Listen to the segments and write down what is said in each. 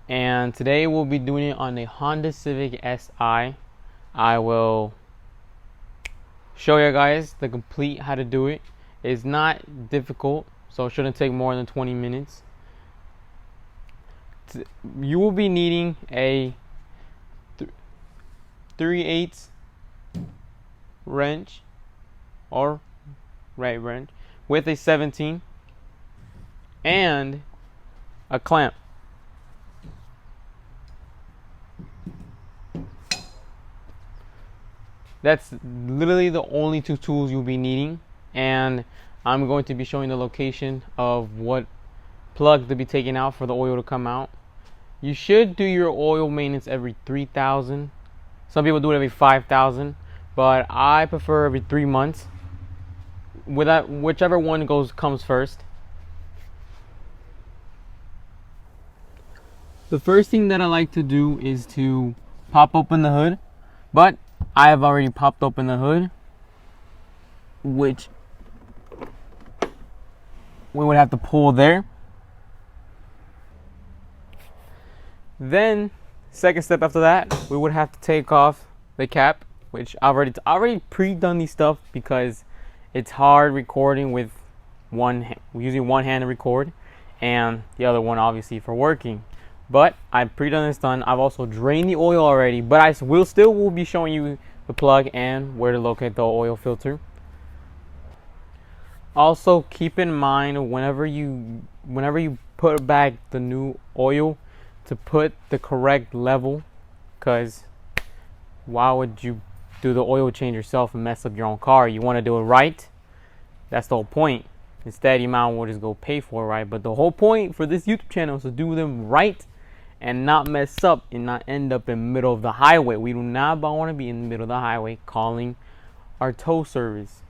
and today we'll be doing it on a Honda Civic Si. I will show you guys the complete how to do it. It's not difficult, so it shouldn't take more than 20 minutes. You will be needing a 3/8 wrench or right wrench with a 17 and a clamp. That's literally the only two tools you'll be needing, and I'm going to be showing the location of what plug to be taken out for the oil to come out. You should do your oil maintenance every 3,000. Some people do it every 5,000, but I prefer every 3 months. With that, whichever one comes first. The first thing that I like to do is to pop open the hood, but I have already popped open the hood, which we would have to pull there. Then, second step after that, we would have to take off the cap, which I've already pre-done these stuff because it's hard recording with using one hand to record, and the other one obviously for working. But I've pre-done this done. I've also drained the oil already, but I will be showing you the plug and where to locate the oil filter. Also, keep in mind whenever you put back the new oil to put the correct level, because why would you do the oil change yourself and mess up your own car? You want to do it right. That's the whole point. Instead, you might want to just go pay for it, right? But the whole point for this YouTube channel is to do them right and not mess up and not end up in the middle of the highway. We do not want to be in the middle of the highway calling our tow service.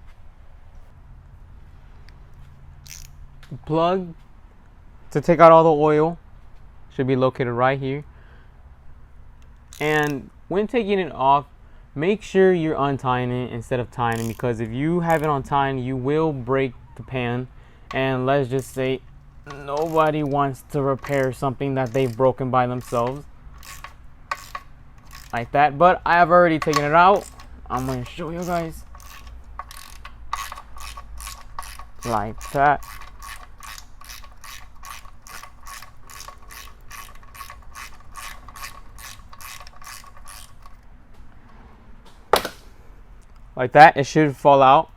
The plug to take out all the oil should be located right here. And when taking it off, make sure you're untying it instead of tying it, because if you have it untied, you will break the pan. And let's just say nobody wants to repair something that they've broken by themselves like that. But I have already taken it out. I'm going to show you guys like that. Like that, it should fall out.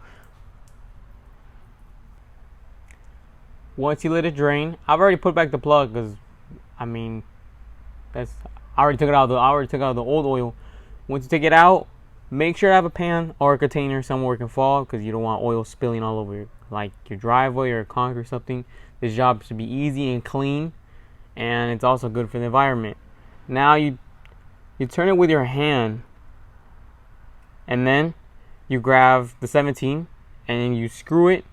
Once you let it drain, I've already put back the plug because, I mean, I already took it out of the old oil. Once you take it out, make sure to have a pan or a container somewhere where it can fall, because you don't want oil spilling all over like your driveway or concrete or something. This job should be easy and clean, and it's also good for the environment. Now you turn it with your hand, and then you grab the 17 and you screw it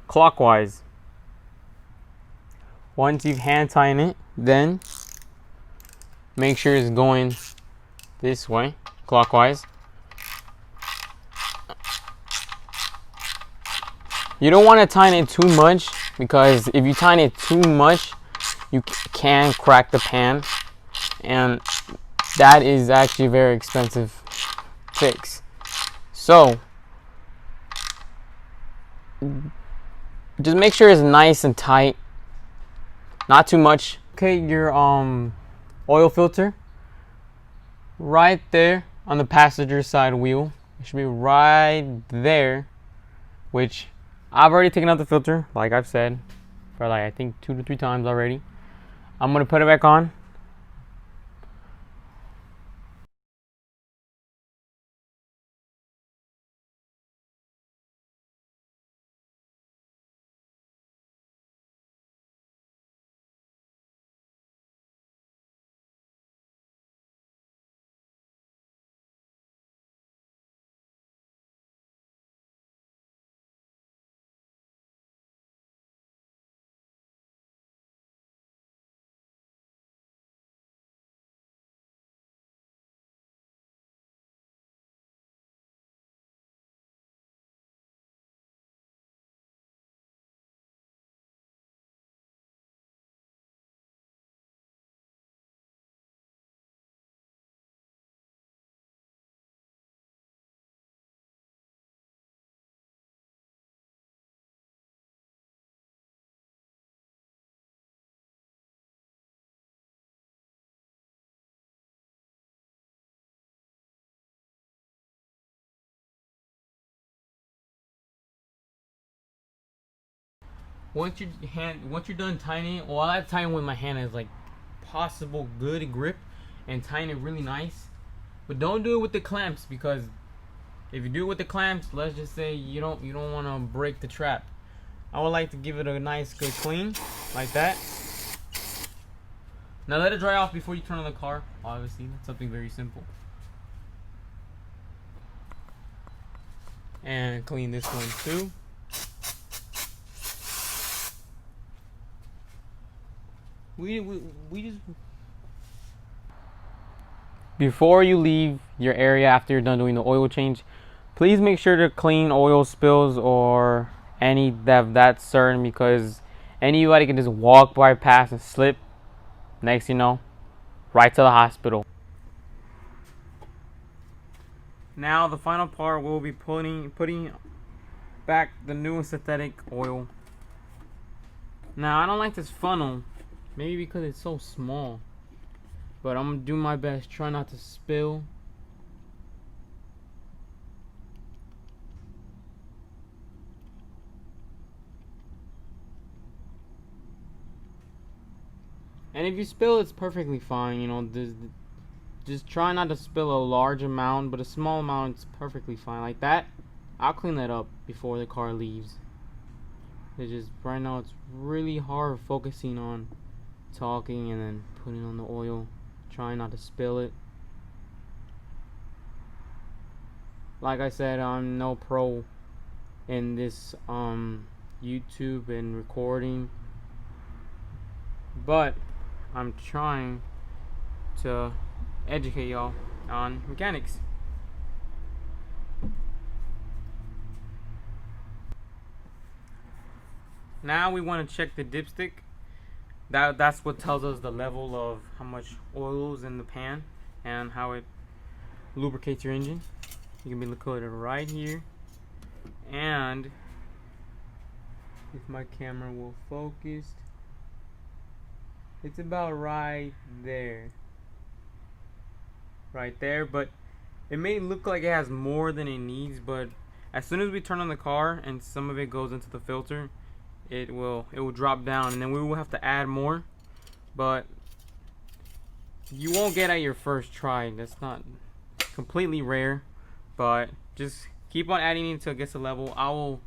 clockwise. Once you've hand tightened it, then make sure it's going this way, clockwise. You don't want to tighten it too much, because if you tighten it too much, you can crack the pan, and that is actually a very expensive fix. So just make sure it's nice and tight, not too much. Okay, your oil filter right there on the passenger side wheel. It should be right there, which I've already taken out the filter, like I've said, for like I think 2 to 3 times already. I'm gonna put it back on. once you're done tightening it, well, I tighten with my hand as like possible good grip and tighten it really nice. But don't do it with the clamps, because if you do it with the clamps, let's just say you don't want to break the trap. I would like to give it a nice good clean like that. Now let it dry off before you turn on the car. Obviously, that's something very simple. And clean this one too. We just, before you leave your area after you're done doing the oil change, please make sure to clean oil spills or any that's certain, because anybody can just walk by past and slip. Next you know, right to the hospital. Now the final part, we'll be putting back the new synthetic oil. Now I don't like this funnel, maybe because it's so small, but I'm gonna do my best, try not to spill. And if you spill, it's perfectly fine, you know. Just try not to spill a large amount, but a small amount is perfectly fine. Like that, I'll clean that up before the car leaves. It's just, right now it's really hard focusing on talking and then putting on the oil, trying not to spill it. Like I said, I'm no pro in this YouTube and recording, but I'm trying to educate y'all on mechanics. Now we want to check the dipstick. That's what tells us the level of how much oil is in the pan and how it lubricates your engine. You can be located right here, and if my camera will focus, it's about right there. But it may look like it has more than it needs, but as soon as we turn on the car and some of it goes into the filter, it will drop down, and then we will have to add more, but you won't get at your first try. That's not completely rare, but just keep on adding it until it gets a level. I will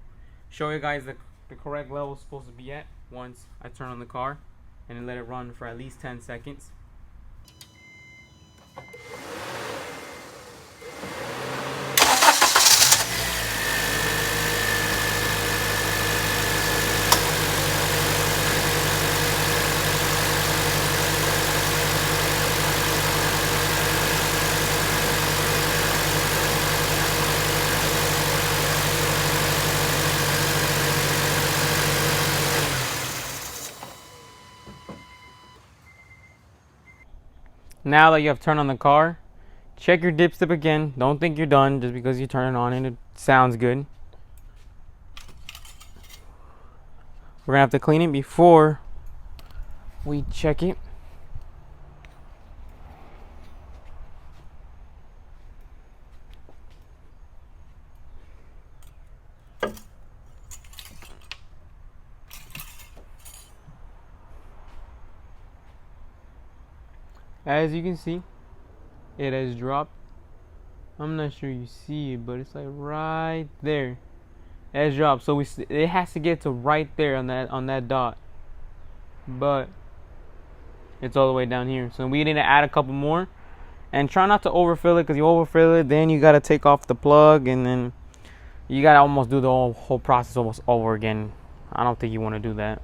show you guys the correct level it's supposed to be at once I turn on the car and then let it run for at least 10 seconds. Now that you have turned on the car, check your dipstick again. Don't think you're done just because you turn it on and it sounds good. We're gonna have to clean it before we check it. As you can see, it has dropped. I'm not sure you see it, but it's like right there. It has dropped, so it has to get to right there on that dot. But it's all the way down here, so we need to add a couple more. And try not to overfill it, because you overfill it, then you gotta take off the plug, and then you gotta almost do the whole process almost over again. I don't think you want to do that.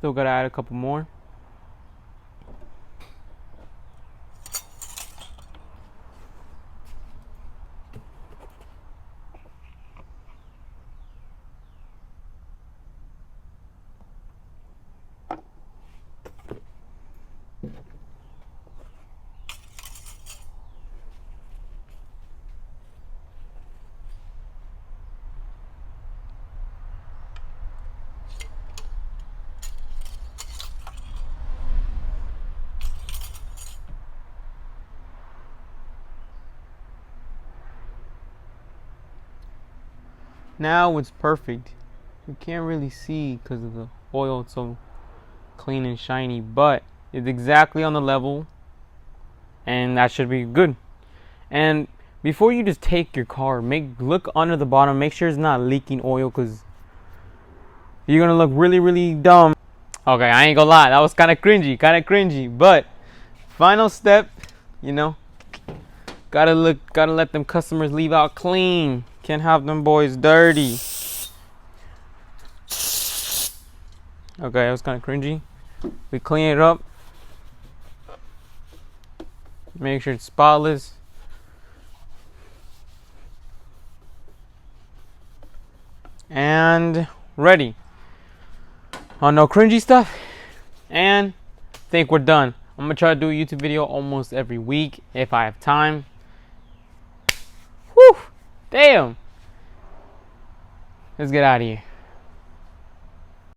Still gotta add a couple more. Now it's perfect. You can't really see because of the oil. It's so clean and shiny, but it's exactly on the level, and that should be good. And before you just take your car, look under the bottom, make sure it's not leaking oil, because you're gonna look really, really dumb. Okay, I ain't gonna lie, that was kind of cringy, but final step, gotta let them customers leave out clean. Can't have them boys dirty. Okay, that was kind of cringy. We clean it up, make sure it's spotless. And ready. On no cringy stuff. And I think we're done. I'm gonna try to do a YouTube video almost every week if I have time. Whew! Damn! Let's get out of here.